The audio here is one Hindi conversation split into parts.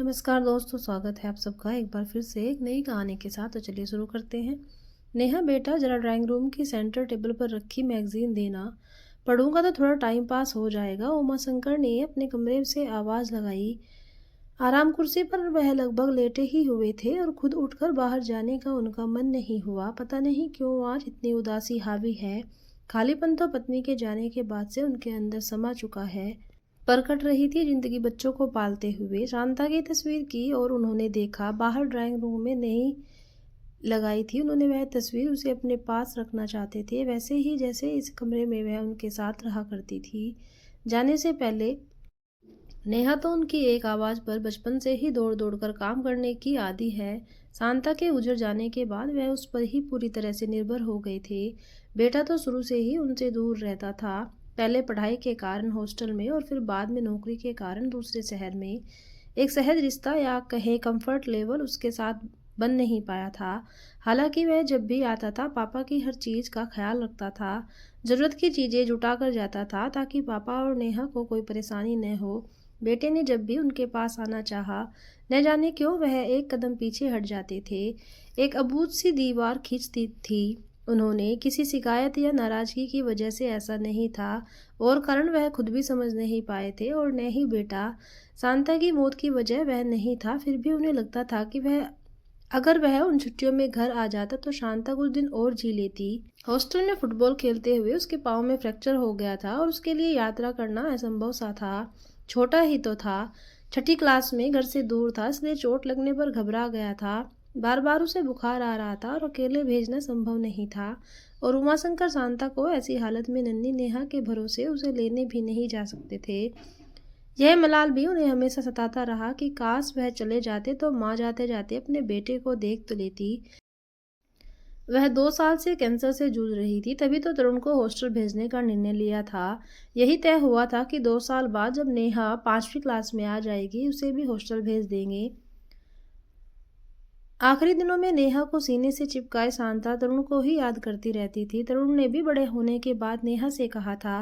नमस्कार दोस्तों, स्वागत है आप सबका एक बार फिर से एक नई कहानी के साथ। तो चलिए शुरू करते हैं। नेहा बेटा, जरा ड्राइंग रूम की सेंटर टेबल पर रखी मैगजीन देना। पढ़ूंगा तो थोड़ा टाइम पास हो जाएगा। उमा शंकर ने अपने कमरे से आवाज़ लगाई। आराम कुर्सी पर वह लगभग लेटे ही हुए थे और खुद उठकर बाहर जाने का उनका मन नहीं हुआ। पता नहीं क्यों आज इतनी उदासी हावी है। खालीपन तो पत्नी के जाने के बाद से उनके अंदर समा चुका है। पर कट रही थी जिंदगी बच्चों को पालते हुए। शांता की तस्वीर की और उन्होंने देखा बाहर ड्राइंग रूम में नहीं लगाई थी। उन्होंने वह तस्वीर उसे अपने पास रखना चाहते थे, वैसे ही जैसे इस कमरे में वह उनके साथ रहा करती थी। जाने से पहले नेहा तो उनकी एक आवाज़ पर बचपन से ही दौड़ दौड़ कर काम करने की आदी है। शांता के गुजर जाने के बाद वह उस पर ही पूरी तरह से निर्भर हो गए थे। बेटा तो शुरू से ही उनसे दूर रहता था, पहले पढ़ाई के कारण हॉस्टल में और फिर बाद में नौकरी के कारण दूसरे शहर में। एक सहज रिश्ता या कहे कंफर्ट लेवल उसके साथ बन नहीं पाया था। हालांकि वह जब भी आता था पापा की हर चीज़ का ख्याल रखता था, ज़रूरत की चीज़ें जुटा कर जाता था ताकि पापा और नेहा को कोई परेशानी न हो। बेटे ने जब भी उनके पास आना चाहा, न जाने क्यों वह एक कदम पीछे हट जाते थे। एक अबूझ सी दीवार खींचती थी। उन्होंने किसी शिकायत या नाराज़गी की वजह से ऐसा नहीं था, और कारण वह खुद भी समझ नहीं पाए थे और न ही बेटा। शांता की मौत की वजह वह नहीं था, फिर भी उन्हें लगता था कि अगर वह उन छुट्टियों में घर आ जाता तो शांता कुछ दिन और जी लेती। हॉस्टल में फुटबॉल खेलते हुए उसके पाँव में फ्रैक्चर हो गया था और उसके लिए यात्रा करना असंभव सा था। छोटा ही तो था, छठी क्लास में घर से दूर था, इसलिए चोट लगने पर घबरा गया था। बार बार उसे बुखार आ रहा था और अकेले भेजना संभव नहीं था। और उमाशंकर शांता को ऐसी हालत में नन्ही नेहा के भरोसे उसे लेने भी नहीं जा सकते थे। यह मलाल भी उन्हें हमेशा सताता रहा कि काश वह चले जाते तो माँ जाते जाते अपने बेटे को देख तो लेती। वह 2 साल से कैंसर से जूझ रही थी, तभी तो तरुण को हॉस्टल भेजने का निर्णय लिया था। यही तय हुआ था कि 2 साल बाद जब नेहा 5वीं क्लास में आ जाएगी उसे भी हॉस्टल भेज देंगे। आखिरी दिनों में नेहा को सीने से चिपकाए शांता तरुण को ही याद करती रहती थी। तरुण ने भी बड़े होने के बाद नेहा से कहा था,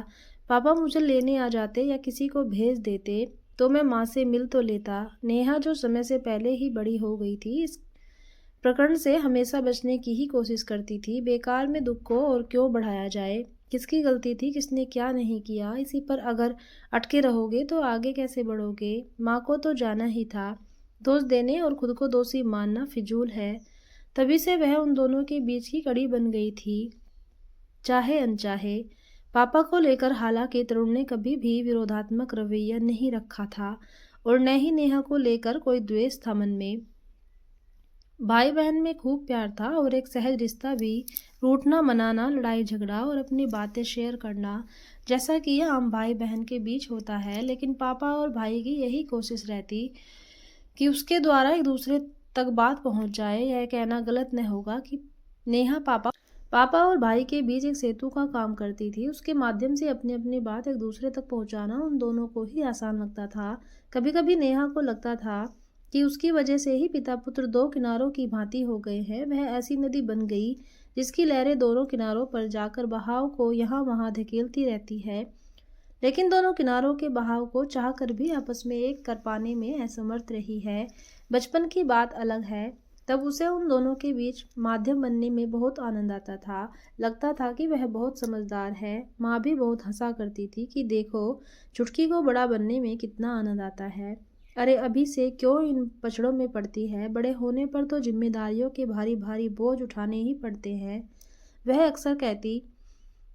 पापा मुझे लेने आ जाते या किसी को भेज देते तो मैं माँ से मिल तो लेता। नेहा जो समय से पहले ही बड़ी हो गई थी, इस प्रकरण से हमेशा बचने की ही कोशिश करती थी। बेकार में दुख को और क्यों बढ़ाया जाए। किसकी गलती थी, किसने क्या नहीं किया, इसी पर अगर अटके रहोगे तो आगे कैसे बढ़ोगे। माँ को तो जाना ही था। दोष देने और खुद को दोषी मानना फिजूल है। तभी से वह उन दोनों के बीच की कड़ी बन गई थी, चाहे अनचाहे। पापा को लेकर हालांकि तरुण ने कभी भी विरोधात्मक रवैया नहीं रखा था और न ही नेहा को लेकर कोई द्वेष था मन में। भाई बहन में खूब प्यार था और एक सहज रिश्ता भी। रूठना मनाना, लड़ाई झगड़ा और अपनी बातें शेयर करना, जैसा कि यह आम भाई बहन के बीच होता है। लेकिन पापा और भाई की यही कोशिश रहती कि उसके द्वारा एक दूसरे तक बात पहुंच जाए। यह कहना गलत न होगा कि नेहा पापा और भाई के बीच एक सेतु का काम करती थी। उसके माध्यम से अपनी अपनी बात एक दूसरे तक पहुंचाना उन दोनों को ही आसान लगता था। कभी कभी नेहा को लगता था कि उसकी वजह से ही पिता पुत्र दो किनारों की भांति हो गए हैं। वह ऐसी नदी बन गई जिसकी लहरें दोनों किनारों पर जाकर बहाव को यहाँ वहाँ धकेलती रहती है, लेकिन दोनों किनारों के बहाव को चाहकर भी आपस में एक कर पाने में असमर्थ रही है। बचपन की बात अलग है, तब उसे उन दोनों के बीच माध्यम बनने में बहुत आनंद आता था। लगता था कि वह बहुत समझदार है। माँ भी बहुत हंसा करती थी कि देखो चुटकी को बड़ा बनने में कितना आनंद आता है। अरे अभी से क्यों इन पचड़ों में पड़ती है, बड़े होने पर तो जिम्मेदारियों के भारी भारी बोझ उठाने ही पड़ते हैं, वह अक्सर कहती।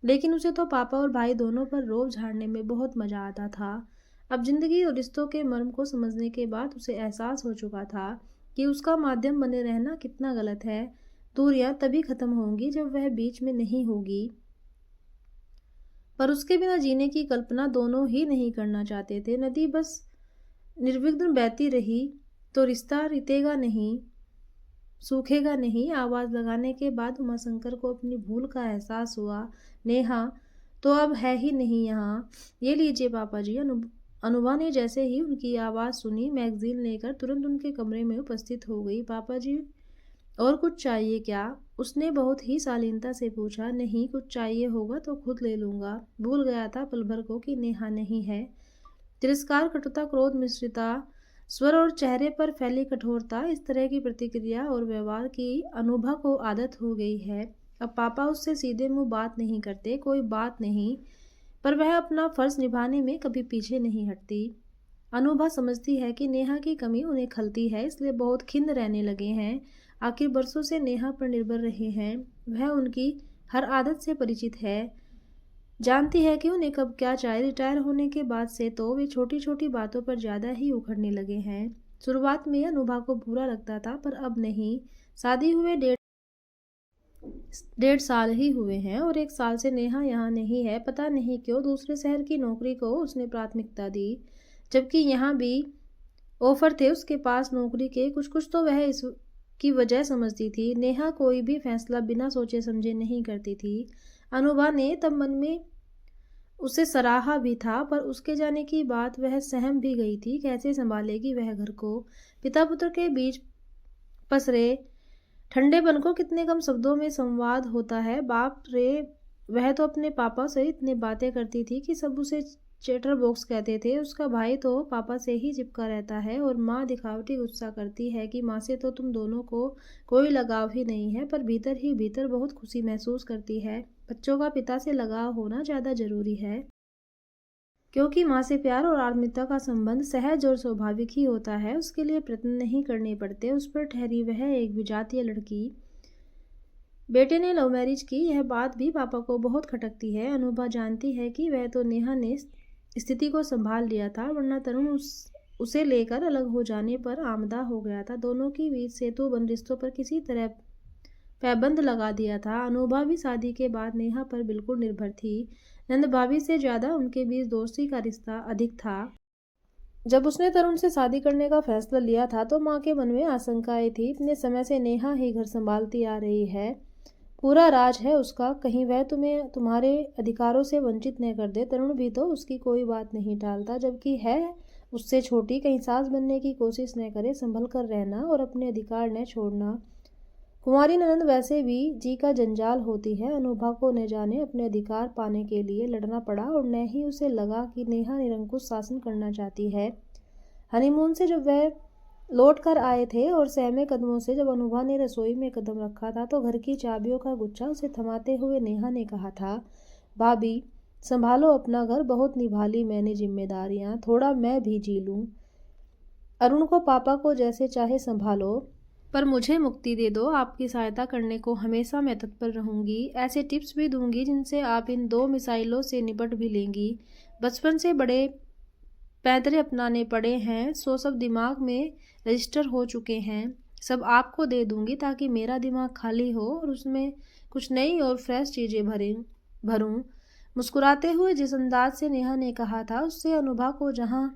लेकिन उसे तो पापा और भाई दोनों पर रोब झाड़ने में बहुत मजा आता था। अब जिंदगी और रिश्तों के मर्म को समझने के बाद उसे एहसास हो चुका था कि उसका माध्यम बने रहना कितना गलत है। दूरियां तभी खत्म होंगी जब वह बीच में नहीं होगी। पर उसके बिना जीने की कल्पना दोनों ही नहीं करना चाहते थे। नदी बस निर्विघ्न बहती रही तो रिश्ता रितेगा नहीं, सूखेगा नहीं। आवाज़ लगाने के बाद उमाशंकर को अपनी भूल का एहसास हुआ। नेहा तो अब है ही नहीं यहाँ। ये लीजिए पापा जी। अनुभा ने जैसे ही उनकी आवाज़ सुनी, मैगजीन लेकर तुरंत उनके कमरे में उपस्थित हो गई। पापा जी, और कुछ चाहिए क्या? उसने बहुत ही शालीनता से पूछा। नहीं, कुछ चाहिए होगा तो खुद ले लूँगा। भूल गया था पल भर को कि नेहा नहीं है। तिरस्कार, कटुता, क्रोध मिश्रिता स्वर और चेहरे पर फैली कठोरता, इस तरह की प्रतिक्रिया और व्यवहार की अनुभा को आदत हो गई है। अब पापा उससे सीधे मुंह बात नहीं करते, कोई बात नहीं, पर वह अपना फर्ज निभाने में कभी पीछे नहीं हटती। अनुभा समझती है कि नेहा की कमी उन्हें खलती है, इसलिए बहुत खिन्न रहने लगे हैं। आखिर बरसों से नेहा पर निर्भर रहे हैं, वह उनकी हर आदत से परिचित है, जानती है कि उन्हें कब क्या चाहिए। रिटायर होने के बाद से तो वे छोटी छोटी बातों पर ज़्यादा ही उखड़ने लगे हैं। शुरुआत में अनुभा को बुरा लगता था, पर अब नहीं। शादी हुए डेढ़ साल ही हुए हैं और 1 साल से नेहा यहाँ नहीं है। पता नहीं क्यों दूसरे शहर की नौकरी को उसने प्राथमिकता दी, जबकि यहाँ भी ऑफर थे उसके पास नौकरी के। कुछ कुछ तो वह इसकी वजह समझती थी। नेहा कोई भी फैसला बिना सोचे समझे नहीं करती थी। अनुभा ने तब मन में उसे सराहा भी था, पर उसके जाने की बात वह सहम भी गई थी। कैसे संभालेगी वह घर को? पिता पुत्र के बीच पसरे ठंडेपन को कितने कम शब्दों में संवाद होता है। बाप रे, वह तो अपने पापा से इतनी बातें करती थी कि सब उसे चैटर बॉक्स कहते थे। उसका भाई तो पापा से ही चिपका रहता है और माँ दिखावटी गुस्सा करती है कि माँ से तो तुम दोनों को कोई लगाव ही नहीं है, पर भीतर ही भीतर बहुत खुशी महसूस करती है। बच्चों का पिता से लगाव होना ज़्यादा जरूरी है, क्योंकि माँ से प्यार और आत्मीयता का संबंध सहज और स्वाभाविक ही होता है। उसके लिए प्रयत्न नहीं करने पड़ते। उस पर ठहरी वह एक विजातीय लड़की। बेटे ने लव मैरिज की, यह बात भी पापा को बहुत खटकती है। अनुभा जानती है कि वह तो नेहा ने स्थिति को संभाल लिया था, वरना तरुण उसे लेकर अलग हो जाने पर आमदा हो गया था। दोनों के बीच सेतु बंद रिश्तों पर किसी तरह पैबंद लगा दिया था। अनुभा भी शादी के बाद नेहा पर बिल्कुल निर्भर थी। नंद भाभी से ज़्यादा उनके बीच दोस्ती का रिश्ता अधिक था। जब उसने तरुण से शादी करने का फैसला लिया था तो माँ के मन में आशंकाएं थी। इतने समय से नेहा ही घर संभालती आ रही है, पूरा राज है उसका, कहीं वह तुम्हें तुम्हारे अधिकारों से वंचित न कर दे। तरुण भी तो उसकी कोई बात नहीं टालता, जबकि है उससे छोटी, कहीं सास बनने की कोशिश न करे। संभल कर रहना और अपने अधिकार न छोड़ना। कुंवारी ननंद वैसे भी जी का जंजाल होती है। अनुभा को न जाने अपने अधिकार पाने के लिए लड़ना पड़ा, और न ही उसे लगा कि नेहा निरंकुश शासन करना चाहती है। हनीमून से जब वह लौट कर आए थे और सहमे कदमों से जब अनुभा ने रसोई में कदम रखा था, तो घर की चाबियों का गुच्छा उसे थमाते हुए नेहा ने कहा था, भाभी संभालो अपना घर, बहुत निभा ली मैंने जिम्मेदारियां, थोड़ा मैं भी जी लूं। अरुण को पापा को जैसे चाहे संभालो, पर मुझे मुक्ति दे दो। आपकी सहायता करने को हमेशा मैं तत्पर रहूंगी। ऐसे टिप्स भी दूंगी जिनसे आप इन 2 मिसाइलों से निपट भी लेंगी। बचपन से बड़े पैंतरे अपनाने पड़े हैं, सो सब दिमाग में रजिस्टर हो चुके हैं। सब आपको दे दूंगी ताकि मेरा दिमाग खाली हो और उसमें कुछ नई और फ्रेश चीज़ें भरूं। मुस्कुराते हुए जिस अंदाज से नेहा ने कहा था, उससे अनुभा को जहां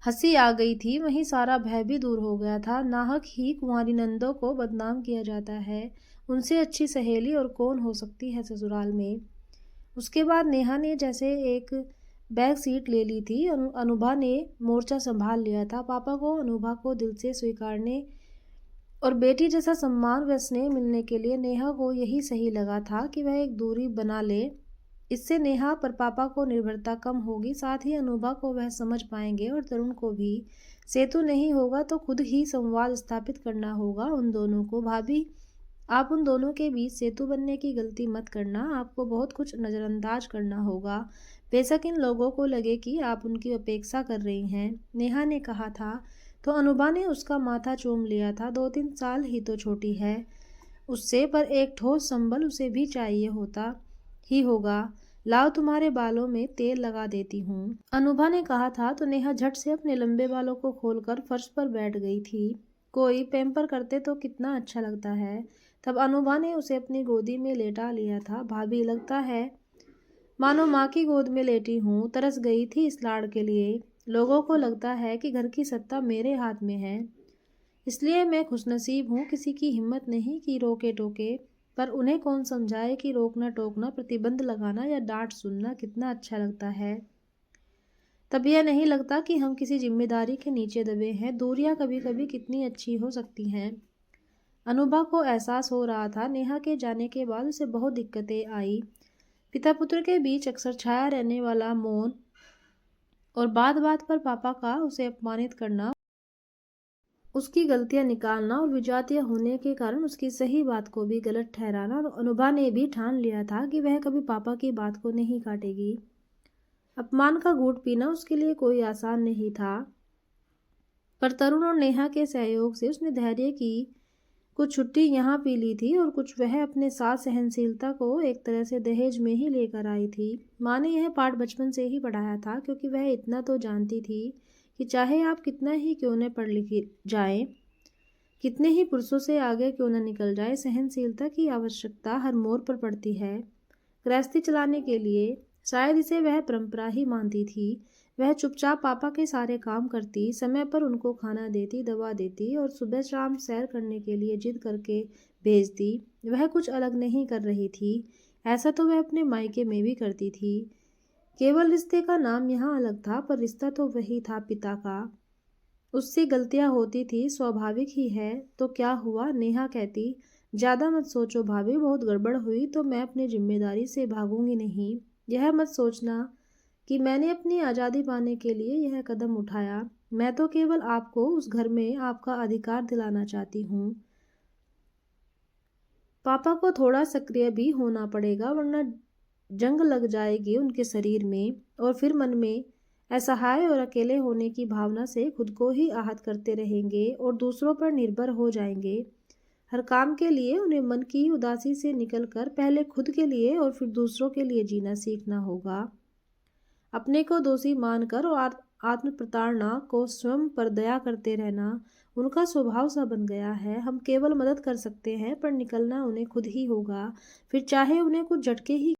हंसी आ गई थी वहीं सारा भय भी दूर हो गया था। नाहक ही कुंवारी नंदों को बदनाम किया जाता है, उनसे अच्छी सहेली और कौन हो सकती है ससुराल में। उसके बाद नेहा ने जैसे एक बैक सीट ले ली थी। अनुभा ने मोर्चा संभाल लिया था। पापा को अनुभा को दिल से स्वीकारने और बेटी जैसा सम्मान व स्नेह मिलने के लिए नेहा को यही सही लगा था कि वह एक दूरी बना ले। इससे नेहा पर पापा को निर्भरता कम होगी, साथ ही अनुभा को वह समझ पाएंगे और तरुण को भी। सेतु नहीं होगा तो खुद ही संवाद स्थापित करना होगा उन दोनों को। भाभी आप उन दोनों के बीच सेतु बनने की गलती मत करना, आपको बहुत कुछ नज़रअंदाज करना होगा। बेशक इन लोगों को लगे कि आप उनकी अपेक्षा कर रही हैं, नेहा ने कहा था, तो अनुभा ने उसका माथा चूम लिया था। 2-3 साल ही तो छोटी है उससे, पर एक ठोस संबल उसे भी चाहिए होता ही होगा। लाओ तुम्हारे बालों में तेल लगा देती हूँ, अनुभा ने कहा था, तो नेहा झट से अपने लंबे बालों को खोलकर फर्श पर बैठ गई थी। कोई पैम्पर करते तो कितना अच्छा लगता है। तब अनुभा ने उसे अपनी गोदी में लेटा लिया था। भाभी लगता है मानो माँ की गोद में लेटी हूँ, तरस गई थी इस लाड़ के लिए। लोगों को लगता है कि घर की सत्ता मेरे हाथ में है, इसलिए मैं खुशनसीब हूँ। किसी की हिम्मत नहीं कि रोके टोके, पर उन्हें कौन समझाए कि रोकना टोकना, प्रतिबंध लगाना या डांट सुनना कितना अच्छा लगता है। तब यह नहीं लगता कि हम किसी जिम्मेदारी के नीचे दबे हैं। दूरियां कभी कभी कितनी अच्छी हो सकती हैं। अनुभा को एहसास हो रहा था नेहा के जाने के बाद उसे बहुत दिक्कतें आई। पिता पुत्र के बीच अक्सर छाया रहने वाला मौन और बात बात पर पापा का उसे अपमानित करना, उसकी गलतियां निकालना और विजातीय होने के कारण उसकी सही बात को भी गलत ठहराना। और अनुभा ने भी ठान लिया था कि वह कभी पापा की बात को नहीं काटेगी। अपमान का घूंट पीना उसके लिए कोई आसान नहीं था, पर तरुण और नेहा के सहयोग से उसने धैर्य की कुछ छुट्टी यहाँ पी ली थी और कुछ वह अपने साथ सहनशीलता को एक तरह से दहेज में ही लेकर आई थी। माँ ने यह पाठ बचपन से ही पढ़ाया था, क्योंकि वह इतना तो जानती थी कि चाहे आप कितना ही क्यों न पढ़ लिख जाए, कितने ही पुरुषों से आगे क्यों न निकल जाए, सहनशीलता की आवश्यकता हर मोड़ पर पड़ती है। गृहस्थी चलाने के लिए शायद इसे वह परंपरा ही मानती थी। वह चुपचाप पापा के सारे काम करती, समय पर उनको खाना देती, दवा देती और सुबह शाम सैर करने के लिए जिद करके भेजती। वह कुछ अलग नहीं कर रही थी, ऐसा तो वह अपने मायके में भी करती थी। केवल रिश्ते का नाम यहाँ अलग था, पर रिश्ता तो वही था, पिता का। उससे गलतियां होती थी, स्वाभाविक ही है। तो क्या हुआ? नेहा कहती, ज़्यादा मत सोचो भाभी, बहुत गड़बड़ हुई तो मैं अपनी जिम्मेदारी से भागूंगी नहीं। यह मत सोचना कि मैंने अपनी आज़ादी पाने के लिए यह कदम उठाया। मैं तो केवल आपको उस घर में आपका अधिकार दिलाना चाहती हूँ। पापा को थोड़ा सक्रिय भी होना पड़ेगा, वरना जंग लग जाएगी उनके शरीर में और फिर मन में असहाय और अकेले होने की भावना से खुद को ही आहत करते रहेंगे और दूसरों पर निर्भर हो जाएंगे। हर काम के लिए उन्हें मन की उदासी से निकलकर पहले खुद के लिए और फिर दूसरों के लिए जीना सीखना होगा। अपने को दोषी मानकर और आत्म प्रताड़ना को स्वयं पर दया करते रहना उनका स्वभाव सा बन गया है। हम केवल मदद कर सकते हैं, पर निकलना उन्हें खुद ही होगा, फिर चाहे उन्हें कुछ झटके ही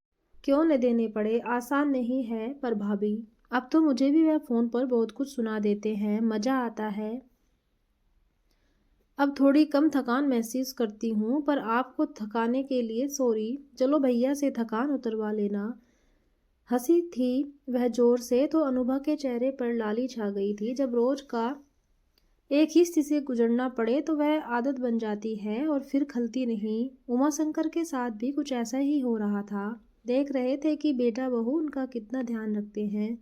क्यों न देने पड़े। आसान नहीं है। पर भाभी, अब तो मुझे भी वह फ़ोन पर बहुत कुछ सुना देते हैं, मज़ा आता है। अब थोड़ी कम थकान महसूस करती हूँ, पर आपको थकाने के लिए सॉरी। चलो भैया से थकान उतरवा लेना। हंसी थी वह जोर से, तो अनुभा के चेहरे पर लाली छा गई थी। जब रोज का एक ही स्थिति से गुजरना पड़े तो वह आदत बन जाती है और फिर खलती नहीं। उमाशंकर के साथ भी कुछ ऐसा ही हो रहा था। देख रहे थे कि बेटा बहू उनका कितना ध्यान रखते हैं।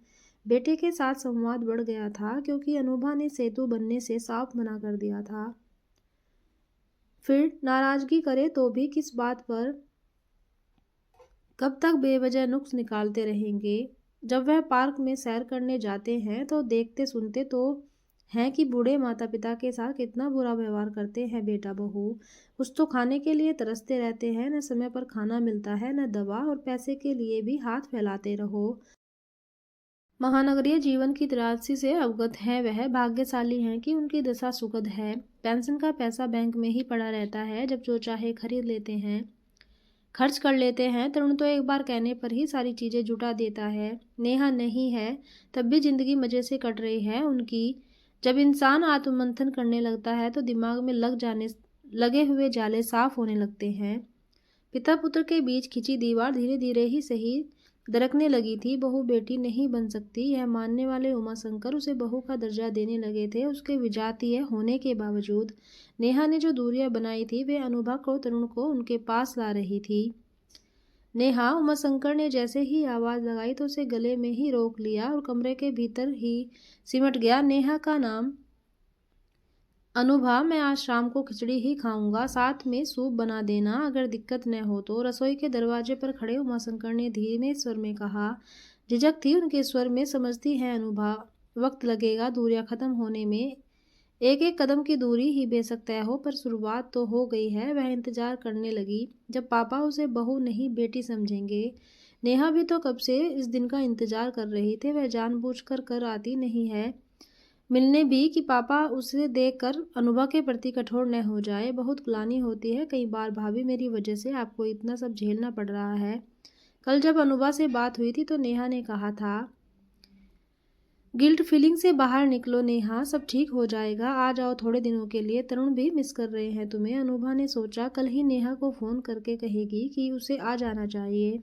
बेटे के साथ संवाद बढ़ गया था, क्योंकि अनुभा ने सेतु बनने से साफ मना कर दिया था। फिर नाराजगी करे तो भी किस बात पर? कब तक बेवजह नुक्स निकालते रहेंगे? जब वह पार्क में सैर करने जाते हैं तो देखते सुनते तो हैं कि बूढ़े माता पिता के साथ कितना बुरा व्यवहार करते हैं बेटा बहू। कुछ तो खाने के लिए तरसते रहते हैं, न समय पर खाना मिलता है, न दवा, और पैसे के लिए भी हाथ फैलाते रहो। महानगरीय जीवन की त्रासदी से अवगत हैं। वह भाग्यशाली हैं कि उनकी दशा सुखद है। पेंशन का पैसा बैंक में ही पड़ा रहता है, जब जो चाहे खरीद लेते हैं, खर्च कर लेते हैं। तरुण तो एक बार कहने पर ही सारी चीज़ें जुटा देता है। नेहा नहीं है, तब भी जिंदगी मज़े से कट रही है उनकी। जब इंसान आत्ममंथन करने लगता है तो दिमाग में लगे हुए जाले साफ होने लगते हैं। पिता पुत्र के बीच खिंची दीवार धीरे धीरे ही सही दरकने लगी थी। बहू बेटी नहीं बन सकती, यह मानने वाले उमाशंकर उसे बहू का दर्जा देने लगे थे, उसके विजातीय होने के बावजूद। नेहा ने जो दूरियां बनाई थी वे अनुभा को तरुण को उनके पास ला रही थी। नेहा, उमाशंकर ने जैसे ही आवाज़ लगाई तो उसे गले में ही रोक लिया और कमरे के भीतर ही सिमट गया। नेहा का नाम। अनुभा, मैं आज शाम को खिचड़ी ही खाऊंगा, साथ में सूप बना देना अगर दिक्कत न हो तो। रसोई के दरवाजे पर खड़े उमाशंकर ने धीमे स्वर में कहा। झिझक थी उनके स्वर में। समझती है अनुभा, वक्त लगेगा दूरियां खत्म होने में। एक एक कदम की दूरी ही बेशक तय हो, पर शुरुआत तो हो गई है। वह इंतजार करने लगी जब पापा उसे बहू नहीं बेटी समझेंगे। नेहा भी तो कब से इस दिन का इंतजार कर रही थी। वह जानबूझकर कर आती नहीं है मिलने भी कि पापा उसे देखकर अनुभा के प्रति कठोर न हो जाए। बहुत ग्लानि होती है कई बार भाभी, मेरी वजह से आपको इतना सब झेलना पड़ रहा है। कल जब अनुभा से बात हुई थी तो नेहा ने कहा था, गिल्ट फीलिंग से बाहर निकलो नेहा, सब ठीक हो जाएगा, आ जाओ थोड़े दिनों के लिए, तरुण भी मिस कर रहे हैं तुम्हें। अनुभा ने सोचा कल ही नेहा को फ़ोन करके कहेगी कि उसे आ जाना चाहिए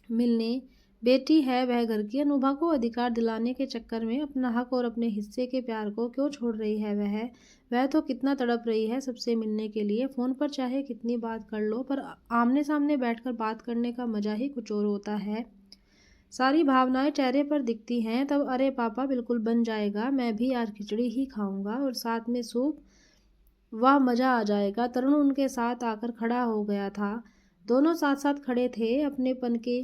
मिलने। बेटी है वह घर की। अनुभा को अधिकार दिलाने के चक्कर में अपना हक और अपने हिस्से के प्यार को क्यों छोड़ रही है वह तो कितना तड़प रही है सबसे मिलने के लिए। फ़ोन पर चाहे कितनी बात कर लो, पर आमने सामने बैठकर बात करने का मज़ा ही कुछ और होता है। सारी भावनाएं चेहरे पर दिखती हैं। तब अरे पापा बिल्कुल बन जाएगा, मैं भी आज खिचड़ी ही खाऊंगा और साथ में सूप, वाह मज़ा आ जाएगा। तरुण उनके साथ आकर खड़ा हो गया था। दोनों साथ साथ खड़े थे। अपनेपन के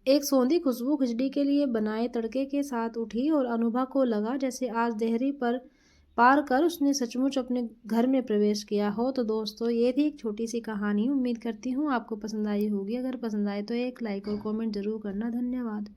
एक सौंधी खुशबू खिचड़ी के लिए बनाए तड़के के साथ उठी और अनुभा को लगा जैसे आज देहरी पर पार कर उसने सचमुच अपने घर में प्रवेश किया हो। तो दोस्तों, ये थी एक छोटी सी कहानी। उम्मीद करती हूँ आपको पसंद आई होगी। अगर पसंद आए तो एक लाइक और कमेंट ज़रूर करना। धन्यवाद।